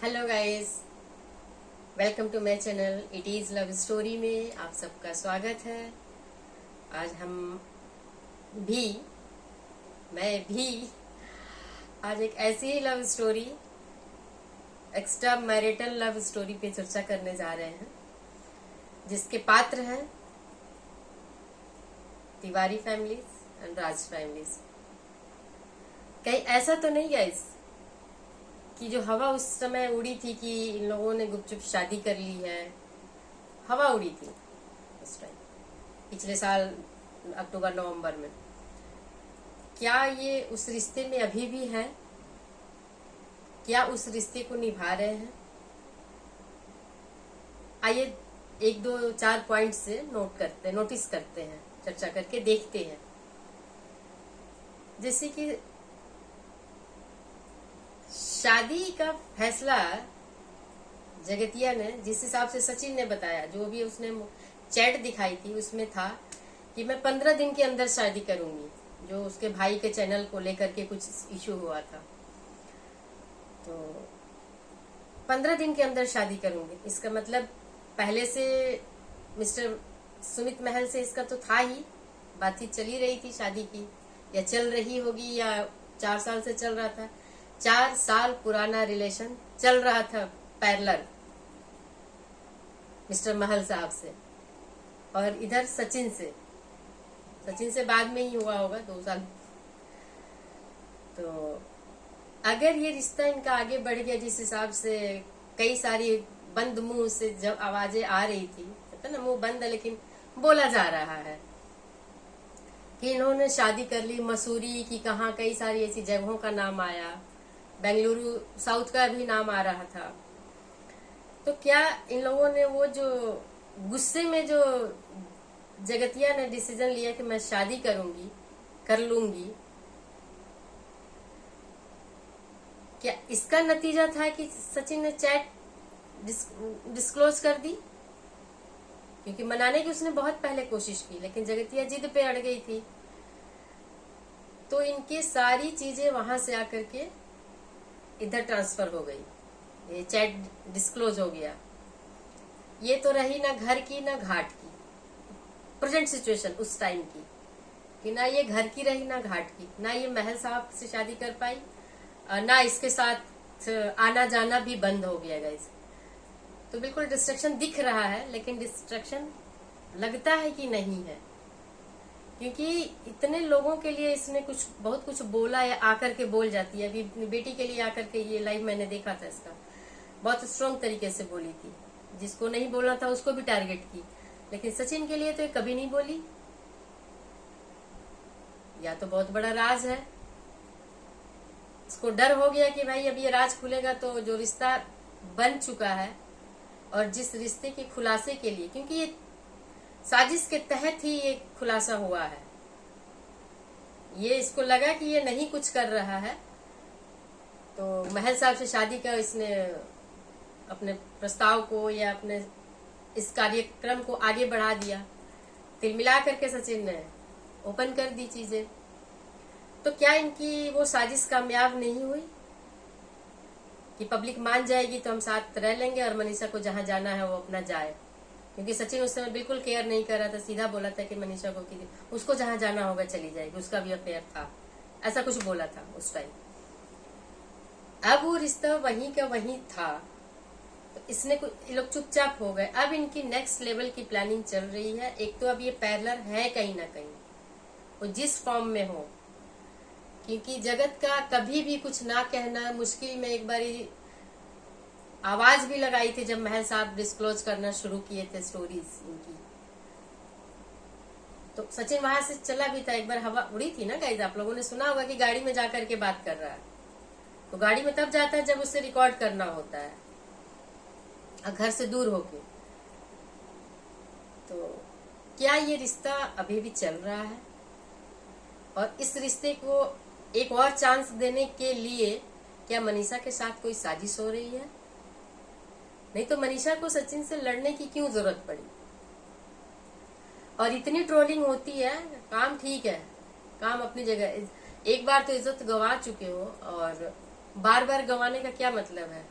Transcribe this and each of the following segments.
Hello guys, welcome to my channel it is love story में आप सबका स्वागत है। आज भी मैं भी आज एक ऐसी ही love story, extra marital love story पे चर्चा करने जा रहे हैं, जिसके पात्र हैं Tiwari families and Raj families. कहीं ऐसा तो नहीं गाइस कि जो हवा उस समय उड़ी थी कि इन लोगों ने गुपचुप शादी कर ली है। हवा उड़ी थी उस टाइम, पिछले साल अक्टूबर नवंबर में। क्या ये उस रिश्ते में अभी भी है? क्या उस रिश्ते को निभा रहे हैं? आइए एक दो चार पॉइंट से नोटिस करते हैं, चर्चा करके देखते हैं। जैसे कि शादी का फैसला जगतिया ने, जिस हिसाब से सचिन ने बताया, जो भी उसने चैट दिखाई थी उसमें था कि मैं 15 दिन के अंदर शादी करूंगी, जो उसके भाई के चैनल को लेकर के कुछ इशू हुआ था। तो 15 दिन के अंदर शादी करूंगी, इसका मतलब पहले से मिस्टर सुमित महल से इसका तो था ही, बातचीत चली रही थी शादी की, या चल रही होगी, या 4 साल से चल रहा था। 4 साल पुराना रिलेशन चल रहा था पैरेलल मिस्टर महल साहब से, और इधर सचिन से बाद में ही हुआ होगा 2 साल। तो अगर ये रिश्ता इनका आगे बढ़ गया, जिस हिसाब से कई सारी बंद मुंह से जब आवाजें आ रही थी, पता ना मुंह बंद है लेकिन बोला जा रहा है कि इन्होंने शादी कर ली, मसूरी की कहाँ कई सारी ऐसी जगहों का नाम आया, बेंगलुरु साउथ का भी नाम आ रहा था। तो क्या इन लोगों ने वो जो गुस्से में जो जगतिया ने डिसीजन लिया कि मैं शादी कर लूंगी, क्या इसका नतीजा था कि सचिन ने चैट डिस्क्लोज कर दी? क्योंकि मनाने की उसने बहुत पहले कोशिश की, लेकिन जगतिया जिद पे अड़ गई थी। तो इनकी सारी चीजें वहां से आकर के इधर ट्रांसफर हो गई, ये चैट डिस्क्लोज हो गया। ये तो रही ना घर की ना घाट की प्रेजेंट सिचुएशन उस टाइम की, कि ना ये घर की रही ना घाट की, ना ये महल साहब से शादी कर पाई, ना इसके साथ आना जाना भी बंद हो गया गाइस। तो बिल्कुल डिस्ट्रक्शन दिख रहा है, लेकिन डिस्ट्रक्शन लगता है कि नहीं है, क्योंकि इतने लोगों के लिए इसने बहुत कुछ बोला, या आकर के बोल जाती है। अभी अपनी बेटी के लिए आकर के, ये लाइव मैंने देखा था, इसका बहुत स्ट्रॉन्ग तरीके से बोली थी, जिसको नहीं बोलना था उसको भी टारगेट की। लेकिन सचिन के लिए तो ये कभी नहीं बोली। या तो बहुत बड़ा राज है, इसको डर हो गया कि भाई अब ये राज खुलेगा तो जो रिश्ता बन चुका है, और जिस रिश्ते के खुलासे के लिए, क्योंकि ये साजिश के तहत ही ये खुलासा हुआ है, ये इसको लगा कि ये नहीं कुछ कर रहा है, तो महल साहब से शादी का इसने अपने प्रस्ताव को या अपने इस कार्यक्रम को आगे बढ़ा दिया। तिल मिला करके सचिन ने ओपन कर दी चीजें। तो क्या इनकी वो साजिश कामयाब नहीं हुई कि पब्लिक मान जाएगी तो हम साथ रह लेंगे और मनीषा को जहां जाना है वो अपना जाए? क्योंकि सचिन उस समय बिल्कुल केयर नहीं कर रहा था, सीधा बोला था कि मनीषा को कि उसको जहां जाना होगा चली जाएगी, उसका भी अफेयर था, ऐसा कुछ बोला था उस टाइम। अब वो रिश्ता वहीं का वहीं था, तो इसने ये लोग चुपचाप हो गए। अब इनकी नेक्स्ट लेवल की प्लानिंग चल रही है। एक तो अब ये पैरेलल है कहीं ना कहीं, वो जिस फॉर्म में हो, क्योंकि जगत का कभी भी कुछ ना कहना मुश्किल में एक बारी आवाज भी लगाई थी जब महल साहब डिस्क्लोज करना शुरू किए थे स्टोरीज इनकी। तो सचिन वहां से चला भी था, एक बार हवा उड़ी थी ना गाइस, आप लोगों ने सुना होगा कि गाड़ी में जाकर के बात कर रहा है। तो गाड़ी में तब जाता है जब उसे रिकॉर्ड करना होता है, घर से दूर होके। तो क्या ये रिश्ता अभी भी चल रहा है? और इस रिश्ते को एक और चांस देने के लिए क्या मनीषा के साथ कोई साजिश हो रही है? नहीं तो मनीषा को सचिन से लड़ने की क्यों जरूरत पड़ी? और इतनी ट्रोलिंग होती है, काम ठीक है, काम अपनी जगह, एक बार तो इज्जत गंवा चुके हो, और बार बार गंवाने का क्या मतलब है?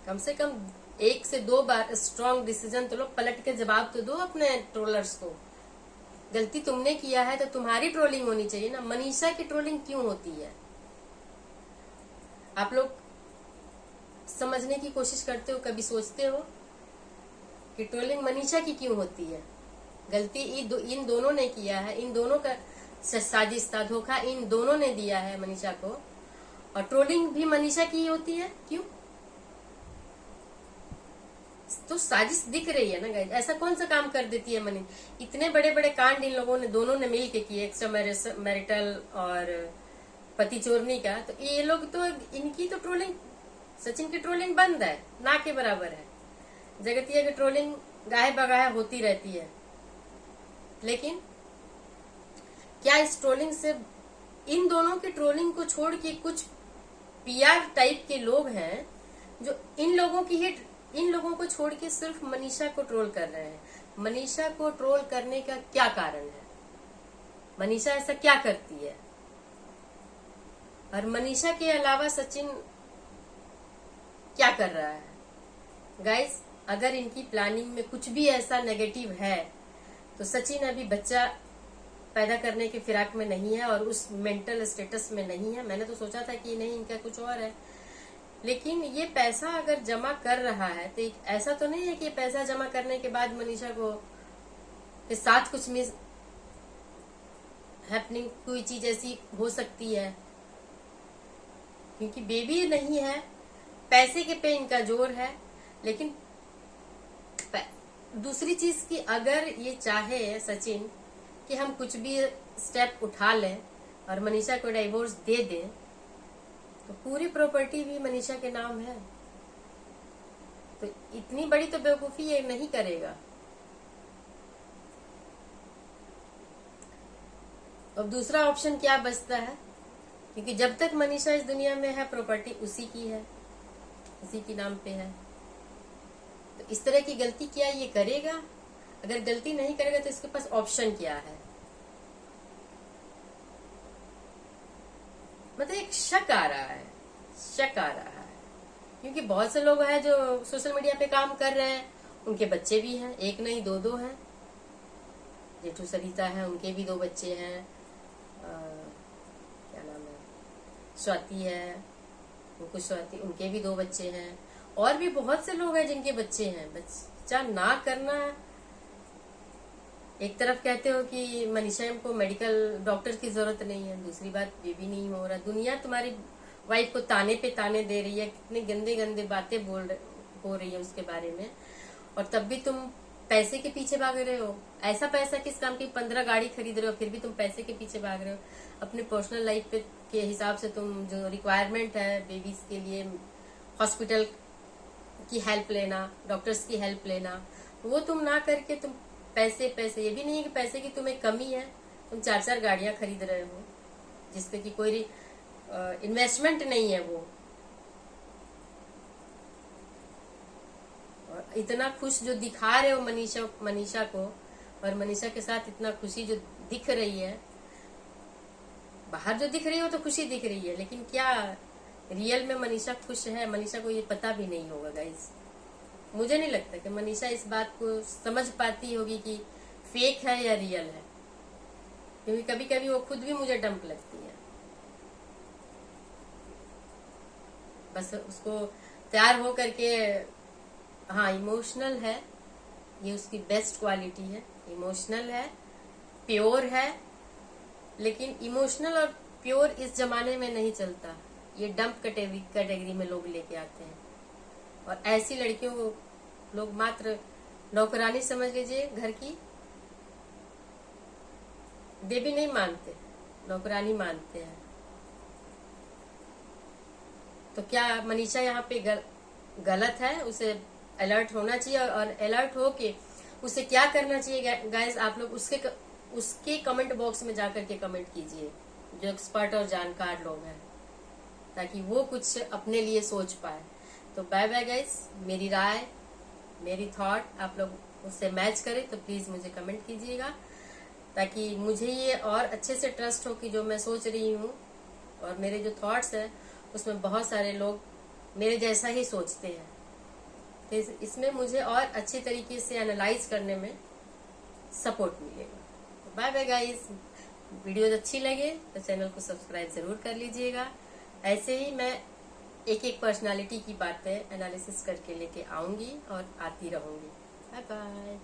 कम से कम 1 से 2 बार स्ट्रॉन्ग डिसीजन तो लो, पलट के जवाब तो दो अपने ट्रोलर्स को। गलती तुमने किया है तो तुम्हारी ट्रोलिंग होनी चाहिए ना। मनीषा की ट्रोलिंग क्यों होती है? आप लोग समझने की कोशिश करते हो, कभी सोचते हो कि ट्रोलिंग मनीषा की क्यों होती है? गलती इन दोनों ने किया है, इन दोनों का साजिश था, धोखा इन दोनों ने दिया है मनीषा को, और ट्रोलिंग भी मनीषा की ही होती है। क्यों? तो साजिश दिख रही है ना गाइस। ऐसा कौन सा काम कर देती है मनीषा? इतने बड़े बड़े कांड इन लोगों ने दोनों ने मिल के किए, एक्स्ट्रा मैरिटल और पति चोरनी का, तो ये लोग तो इनकी तो ट्रोलिंग, सचिन की ट्रोलिंग बंद है, ना के बराबर है। जगतिया की ट्रोलिंग गाहे बगाहे होती रहती है, लेकिन क्या इस ट्रोलिंग से, इन दोनों की ट्रोलिंग को छोड़ के कुछ पीआर टाइप के लोग हैं जो इन लोगों को छोड़ के सिर्फ मनीषा को ट्रोल कर रहे हैं। मनीषा को ट्रोल करने का क्या कारण है? मनीषा ऐसा क्या करती है? और मनीषा के अलावा सचिन क्या कर रहा है? गाइस, अगर इनकी प्लानिंग में कुछ भी ऐसा नेगेटिव है तो सचिन अभी बच्चा पैदा करने के फिराक में नहीं है और उस मेंटल स्टेटस में नहीं है। मैंने तो सोचा था कि नहीं, इनका कुछ और है, लेकिन ये पैसा अगर जमा कर रहा है तो ऐसा तो नहीं है कि पैसा जमा करने के बाद मनीषा को के साथ कुछ मिस हैपनिंग, कोई चीज ऐसी हो सकती है, क्योंकि बेबी नहीं है, पैसे के पे इनका जोर है। लेकिन दूसरी चीज की, अगर ये चाहे सचिन कि हम कुछ भी स्टेप उठा लें और मनीषा को डाइवोर्स दे दें, तो पूरी प्रॉपर्टी भी मनीषा के नाम है। तो इतनी बड़ी तो बेवकूफी ये नहीं करेगा। अब दूसरा ऑप्शन क्या बचता है? क्योंकि जब तक मनीषा इस दुनिया में है, प्रॉपर्टी उसी की है, उसी के नाम पे है। तो इस तरह की गलती क्या ये करेगा? अगर गलती नहीं करेगा तो इसके पास ऑप्शन क्या है? मतलब एक शक आ रहा है, क्योंकि बहुत से लोग हैं जो सोशल मीडिया पे काम कर रहे हैं, उनके बच्चे भी हैं, एक नहीं दो हैं। जेठू सरिता है, उनके भी 2 बच्चे हैं, क्या नाम है, स्वाति है, मुकुश स्वाति, उनके भी 2 बच्चे हैं, और भी बहुत से लोग हैं जिनके बच्चे हैं। बच्चा ना करना, एक तरफ कहते हो कि मनीषा को मेडिकल डॉक्टर की जरूरत नहीं है, दूसरी बात बेबी नहीं हो रहा। दुनिया तुम्हारी वाइफ को ताने पे ताने दे रही है, कितने गंदे गंदे बातें हो रही है उसके बारे में, और तब भी तुम पैसे के पीछे भाग रहे हो। ऐसा पैसा किस काम की? 15 गाड़ी खरीद रहे हो, फिर भी तुम पैसे के पीछे भाग रहे हो। अपने पर्सनल लाइफ पे के हिसाब से तुम जो रिक्वायरमेंट है बेबीज के लिए, हॉस्पिटल की हेल्प लेना, डॉक्टर्स की हेल्प लेना, वो तुम ना करके तुम पैसे, ये भी नहीं है कि पैसे की तुम्हें कमी है, तुम 4 गाड़ियां खरीद रहे हो जिसपे कि कोई इन्वेस्टमेंट नहीं है वो। और इतना खुश जो दिखा रहे हो मनीषा को, और मनीषा के साथ इतना खुशी जो दिख रही है, बाहर जो दिख रही हो तो खुशी दिख रही है, लेकिन क्या रियल में मनीषा खुश है? मनीषा को ये पता भी नहीं होगा गाइस। मुझे नहीं लगता कि मनीषा इस बात को समझ पाती होगी कि फेक है या रियल है, क्योंकि कभी कभी वो खुद भी मुझे डंप लगती है। बस उसको तैयार हो करके, हाँ इमोशनल है, ये उसकी बेस्ट क्वालिटी है, इमोशनल है, प्योर है, लेकिन इमोशनल और प्योर इस जमाने में नहीं चलता। ये डंप कैटेगरी में लोग लेके आते हैं, और ऐसी लड़कियों को लोग मात्र नौकरानी समझ लीजिए घर की। बेबी नहीं मानते, नौकरानी मानते हैं। तो क्या मनीषा यहाँ पे गलत है? उसे अलर्ट होना चाहिए, और अलर्ट हो के उसे क्या करना चाहिए गाइस? आप लोग उसके कमेंट बॉक्स में जाकर के कमेंट कीजिए, जो एक्सपर्ट और जानकार लोग हैं, ताकि वो कुछ अपने लिए सोच पाए। तो बाय बाय गाइस। मेरी राय, मेरी थॉट आप लोग उससे मैच करें तो प्लीज मुझे कमेंट कीजिएगा, ताकि मुझे ये और अच्छे से ट्रस्ट हो कि जो मैं सोच रही हूँ और मेरे जो थॉट्स हैं उसमें बहुत सारे लोग मेरे जैसा ही सोचते हैं। तो इसमें मुझे और अच्छे तरीके से एनालाइज करने में सपोर्ट मिलेगा। Bye bye guys. वीडियो अच्छी लगे तो चैनल को सब्सक्राइब जरूर कर लीजिएगा। ऐसे ही मैं एक एक पर्सनालिटी की बातें एनालिसिस करके लेके आऊंगी और आती रहूंगी। Bye bye.